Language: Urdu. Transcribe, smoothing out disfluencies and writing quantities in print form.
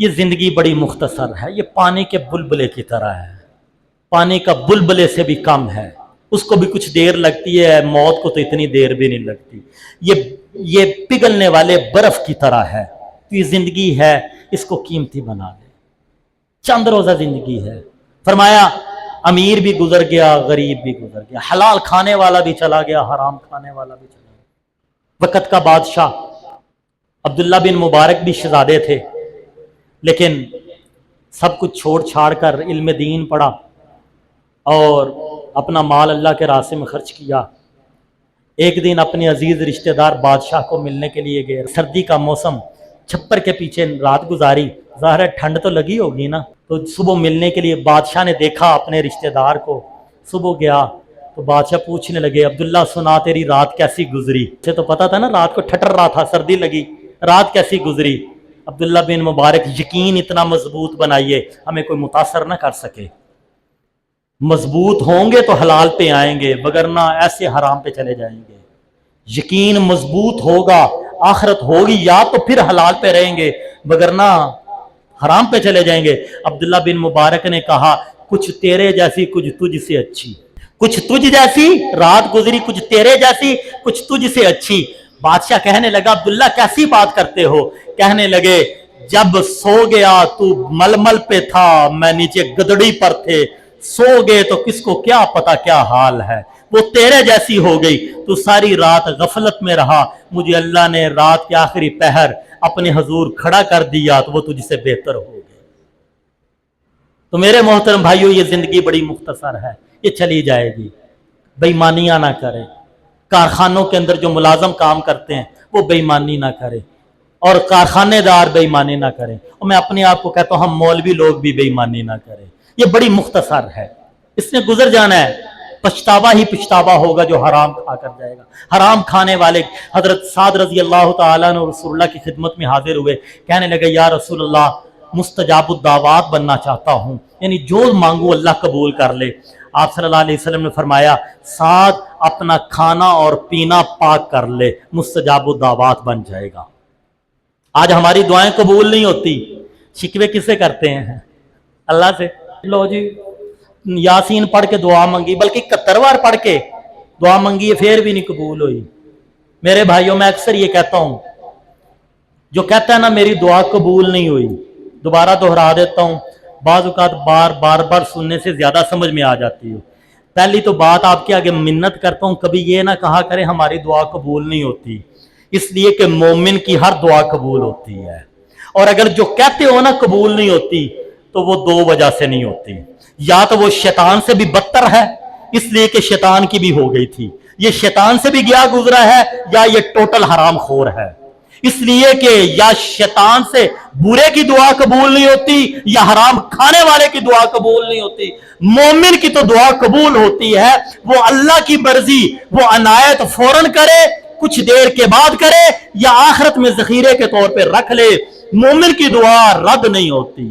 یہ زندگی بڑی مختصر ہے، یہ پانی کے بلبلے کی طرح ہے، پانی کا بلبلے سے بھی کم ہے، اس کو بھی کچھ دیر لگتی ہے، موت کو تو اتنی دیر بھی نہیں لگتی، یہ پگھلنے والے برف کی طرح ہے۔ تو یہ زندگی ہے، اس کو قیمتی بنا لے، چند روزہ زندگی ہے۔ فرمایا امیر بھی گزر گیا، غریب بھی گزر گیا، حلال کھانے والا بھی چلا گیا، حرام کھانے والا بھی چلا گیا۔ وقت کا بادشاہ عبداللہ بن مبارک بھی شہزادے تھے، لیکن سب کچھ چھوڑ چھاڑ کر علم دین پڑھا اور اپنا مال اللہ کے راستے میں خرچ کیا۔ ایک دن اپنے عزیز رشتہ دار بادشاہ کو ملنے کے لیے گئے، سردی کا موسم، چھپر کے پیچھے رات گزاری، ظاہر ہے ٹھنڈ تو لگی ہوگی نا، تو صبح ملنے کے لیے بادشاہ نے دیکھا اپنے رشتہ دار کو، صبح گیا تو بادشاہ پوچھنے لگے عبداللہ سنا تیری رات کیسی گزری؟ اسے تو پتا تھا نا رات کو ٹھٹر رہا تھا، سردی لگی، رات کیسی گزری؟ عبداللہ بن مبارک یقین اتنا مضبوط بنائیے ہمیں کوئی متاثر نہ کر سکے، مضبوط ہوں گے تو حلال پہ آئیں گے، وگرنہ ایسے حرام پہ چلے جائیں گے۔ یقین مضبوط ہوگا، آخرت ہوگی یا تو پھر حلال پہ رہیں گے، وگرنہ حرام پہ چلے جائیں گے۔ عبداللہ بن مبارک نے کہا کچھ تیرے جیسی کچھ تجھ سے اچھی، کچھ تجھ جیسی رات گزری، کچھ تیرے جیسی کچھ تجھ سے اچھی۔ بادشاہ کہنے لگا عبداللہ کیسی بات کرتے ہو؟ کہنے لگے جب سو گیا تو ململ پہ تھا، میں نیچے گدڑی پر تھے، سو گئے تو کس کو کیا پتا کیا حال ہے، وہ تیرے جیسی ہو گئی، تو ساری رات غفلت میں رہا، مجھے اللہ نے رات کے آخری پہر اپنے حضور کھڑا کر دیا تو وہ تجھ سے بہتر ہو گئے۔ تو میرے محترم بھائیو، یہ زندگی بڑی مختصر ہے، یہ چلی جائے گی، بے ایمانیاں نہ کریں۔ کارخانوں کے اندر جو ملازم کام کرتے ہیں وہ بے ایمانی نہ کریں، اور کارخانے دار بے ایمانی نہ کریں، اور میں اپنے آپ کو کہتا ہوں ہم مولوی لوگ بھی بے ایمانی نہ کریں۔ یہ بڑی مختصر ہے، اس نے گزر جانا ہے، پچھتاوا ہی پچھتاوا ہوگا جو حرام کھا کر جائے گا۔ حرام کھانے والے حضرت سعد رضی اللہ تعالیٰ عنہ رسول اللہ کی خدمت میں حاضر ہوئے، کہنے لگے یا رسول اللہ مستجاب الدعوات بننا چاہتا ہوں، یعنی جو مانگو اللہ قبول کر لے۔ آپ صلی اللہ علیہ وسلم نے فرمایا سعد اپنا کھانا اور پینا پاک کر لے، مستجاب الدعوات بن جائے گا۔ آج ہماری دعائیں قبول نہیں ہوتی، شکوے کس سے کرتے ہیں؟ اللہ سے۔ لو جی یاسین پڑھ کے دعا منگی، بلکہ 71 بار پڑھ کے دعا منگی ہے، پھر بھی نہیں قبول ہوئی۔ میرے بھائیوں میں اکثر یہ کہتا ہوں، جو کہتا ہے نا میری دعا قبول نہیں ہوئی، دوبارہ دہرا دیتا ہوں، بعض اوقات بار سننے سے زیادہ سمجھ میں آ جاتی ہے۔ پہلی تو بات آپ کے آگے منت کرتا ہوں، کبھی یہ نہ کہا کریں ہماری دعا قبول نہیں ہوتی، اس لیے کہ مومن کی ہر دعا قبول ہوتی ہے، اور اگر جو کہتے ہو نا قبول نہیں ہوتی تو وہ دو وجہ سے نہیں ہوتی، یا تو وہ شیطان سے بھی بدتر ہے، اس لیے کہ شیطان کی بھی ہو گئی تھی، یہ شیطان سے بھی گیا گزرا ہے، یا یہ ٹوٹل حرام خور ہے، اس لیے کہ یا شیطان سے برے کی دعا قبول نہیں ہوتی یا حرام کھانے والے کی دعا قبول نہیں ہوتی۔ مومن کی تو دعا قبول ہوتی ہے، وہ اللہ کی مرضی، وہ عنایت فوراً کرے، کچھ دیر کے بعد کرے، یا آخرت میں ذخیرے کے طور پہ رکھ لے، مومن کی دعا رد نہیں ہوتی۔